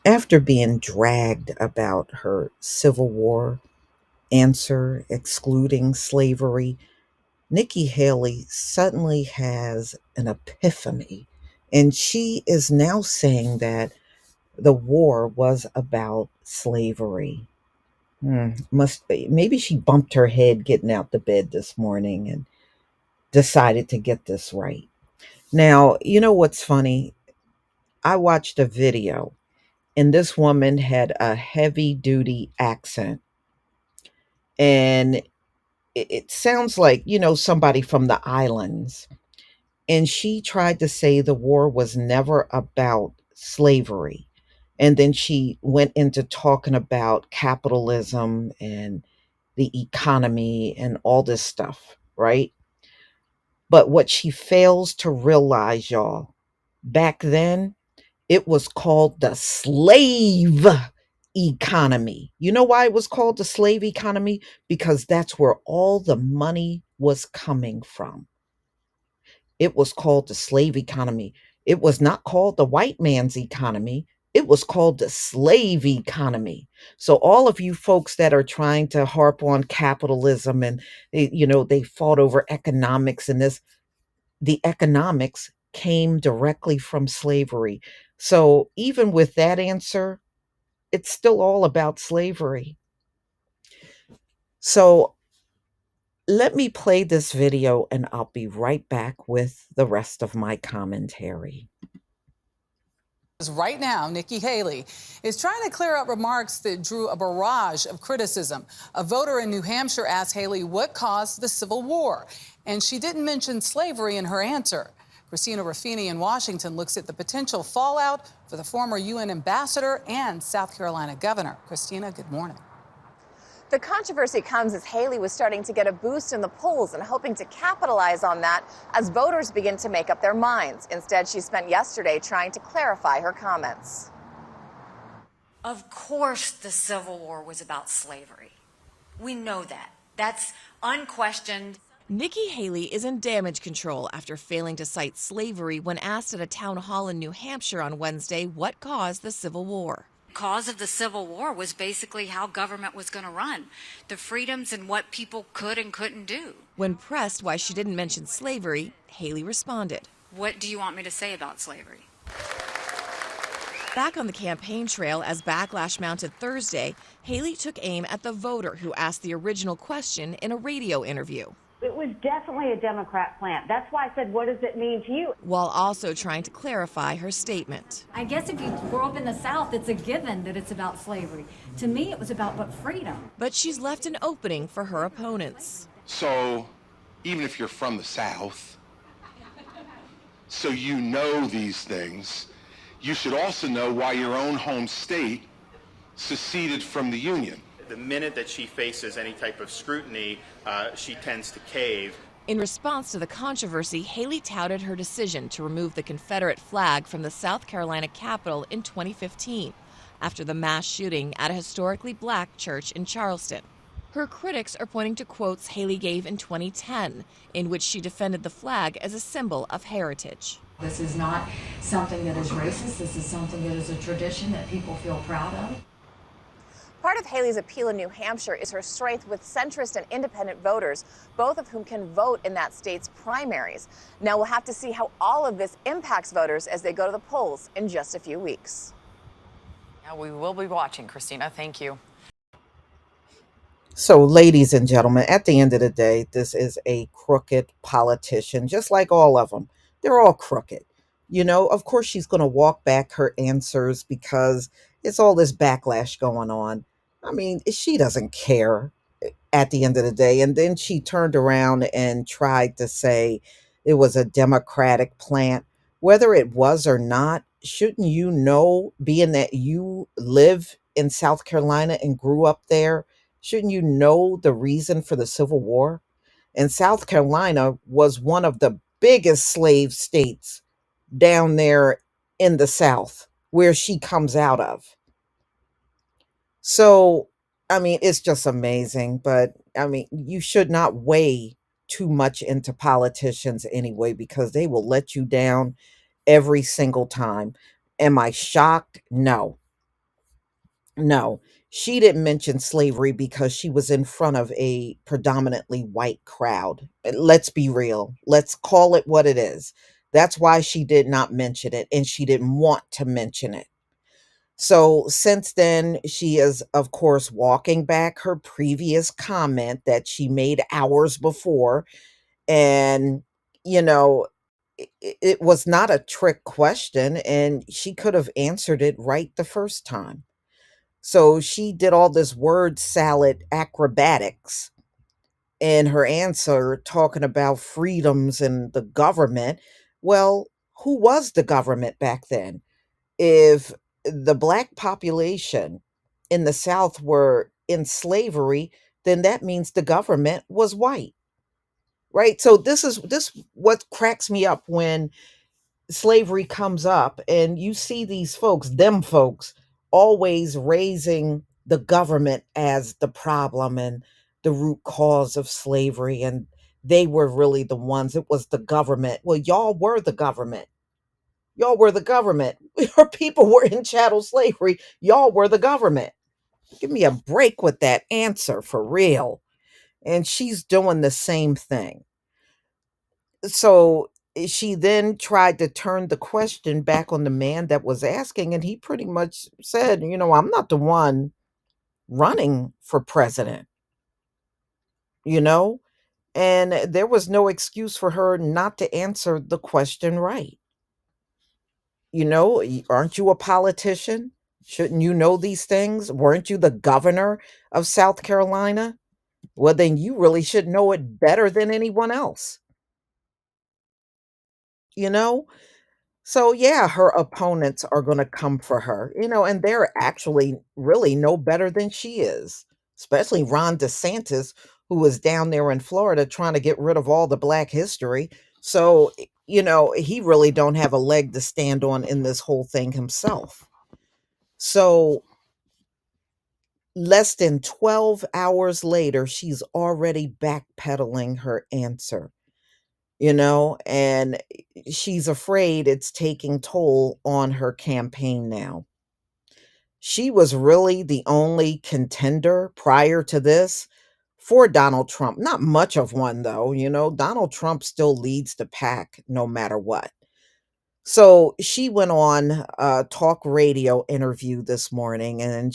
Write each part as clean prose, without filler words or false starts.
After being dragged about her Civil War answer excluding slavery, Nikki Haley suddenly has an epiphany, and she is now saying that the war was about slavery. Must be. Maybe she bumped her head getting out the bed this morning and decided to get this right. Now, you know what's funny? I watched a video, and this woman had a heavy duty accent, and it sounds like, somebody from the islands. And she tried to say the war was never about slavery. And then she went into talking about capitalism and the economy and all this stuff, right? But what she fails to realize, y'all, back then, it was called the slave economy. You know why it was called the slave economy? Because that's where all the money was coming from. It was called the slave economy. It was not called the white man's economy. It was called the slave economy. So all of you folks that are trying to harp on capitalism and they fought over economics and this, the economics came directly from slavery. So even with that answer, it's still all about slavery. So let me play this video and I'll be right back with the rest of my commentary. Right now, Nikki Haley is trying to clear up remarks that drew a barrage of criticism. A voter in New Hampshire asked Haley what caused the Civil War, and she didn't mention slavery in her answer. Christina Ruffini in Washington looks at the potential fallout for the former UN ambassador and South Carolina governor. Christina, good morning. The controversy comes as Haley was starting to get a boost in the polls and hoping to capitalize on that as voters begin to make up their minds. Instead, she spent yesterday trying to clarify her comments. Of course the Civil War was about slavery. We know that. That's unquestioned. Nikki Haley is in damage control after failing to cite slavery when asked at a town hall in New Hampshire on Wednesday what caused the Civil War. Cause of the Civil War was basically how government was going to run, the freedoms and what people could and couldn't do. When pressed why she didn't mention slavery, Haley responded, "What do you want me to say about slavery?" Back on the campaign trail as backlash mounted Thursday, Haley took aim at the voter who asked the original question in a radio interview. It was definitely a Democrat plant. That's why I said, what does it mean to you? While also trying to clarify her statement. I guess if you grow up in the South, it's a given that it's about slavery. To me, it was about but freedom. But she's left an opening for her opponents. So, even if you're from the South, so you know these things, you should also know why your own home state seceded from the Union. The minute that she faces any type of scrutiny, she tends to cave. In response to the controversy, Haley touted her decision to remove the Confederate flag from the South Carolina Capitol in 2015 after the mass shooting at a historically black church in Charleston. Her critics are pointing to quotes Haley gave in 2010, in which she defended the flag as a symbol of heritage. This is not something that is racist. This is something that is a tradition that people feel proud of. Part of Haley's appeal in New Hampshire is her strength with centrist and independent voters, both of whom can vote in that state's primaries. Now we'll have to see how all of this impacts voters as they go to the polls in just a few weeks. Yeah, we will be watching, Christina. Thank you. So, ladies and gentlemen, at the end of the day, this is a crooked politician, just like all of them. They're all crooked. Of course, she's going to walk back her answers because it's all this backlash going on. I mean, she doesn't care at the end of the day. And then she turned around and tried to say it was a Democratic plant. Whether it was or not, shouldn't you know, being that you live in South Carolina and grew up there, shouldn't you know the reason for the Civil War? And South Carolina was one of the biggest slave states down there in the South where she comes out of. So, I mean, it's just amazing. But I mean, you should not weigh too much into politicians anyway, because they will let you down every single time. Am I shocked? No. No, she didn't mention slavery because she was in front of a predominantly white crowd. Let's be real. Let's call it what it is. That's why she did not mention it, and she didn't want to mention it. So since then, she is, of course, walking back her previous comment that she made hours before. And, you know, it was not a trick question, and she could have answered it right the first time. So she did all this word salad acrobatics in her answer, talking about freedoms and the government. Well, who was the government back then? If the black population in the South were in slavery, then that means the government was white, right? So this what cracks me up when slavery comes up and you see these folks, them folks, always raising the government as the problem and the root cause of slavery, and they were really the ones. It was the government. Well, y'all were the government. Y'all were the government. Your people were in chattel slavery. Y'all were the government. Give me a break with that answer for real. And she's doing the same thing. So she then tried to turn the question back on the man that was asking, and he pretty much said, I'm not the one running for president, you know? And there was no excuse for her not to answer the question right. Aren't you a politician? Shouldn't you know these things? Weren't you the governor of South Carolina? Well, then you really should know it better than anyone else, you know? So, yeah, her opponents are going to come for her, and they're actually really no better than she is, especially Ron DeSantis, who was down there in Florida trying to get rid of all the Black history. So, he really don't have a leg to stand on in this whole thing himself. So, less than 12 hours later, she's already backpedaling her answer, and she's afraid it's taking toll on her campaign now. She was really the only contender prior to this for Donald Trump. Not much of one, though. Donald Trump still leads the pack no matter what. So she went on a talk radio interview this morning, and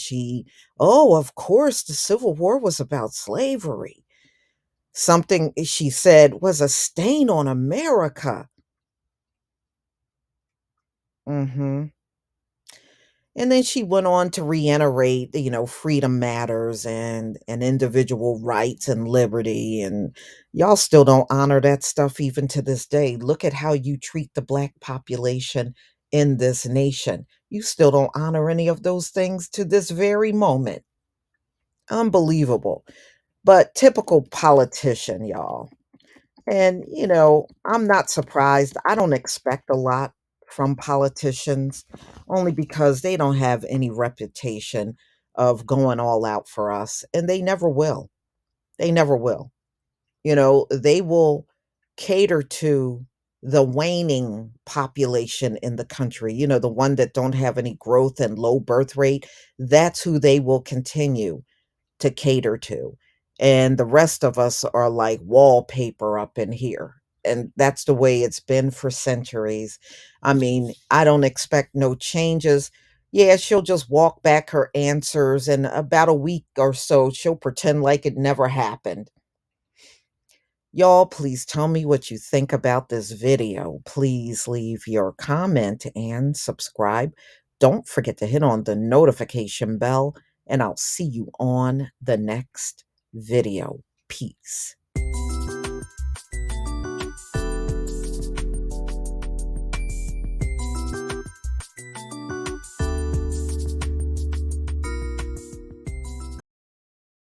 oh, of course, the Civil War was about slavery. Something she said was a stain on America. Hmm. And then she went on to reiterate, freedom matters and individual rights and liberty. And y'all still don't honor that stuff even to this day. Look at how you treat the Black population in this nation. You still don't honor any of those things to this very moment. Unbelievable. But typical politician, y'all. And, I'm not surprised. I don't expect a lot from politicians only because they don't have any reputation of going all out for us. And they never will. They never will. They will cater to the waning population in the country, the one that don't have any growth and low birth rate. That's who they will continue to cater to. And the rest of us are like wallpaper up in here. And that's the way it's been for centuries. I mean, I don't expect no changes. Yeah, she'll just walk back her answers, and about a week or so, she'll pretend like it never happened. Y'all, please tell me what you think about this video. Please leave your comment and subscribe. Don't forget to hit on the notification bell, and I'll see you on the next video. Peace.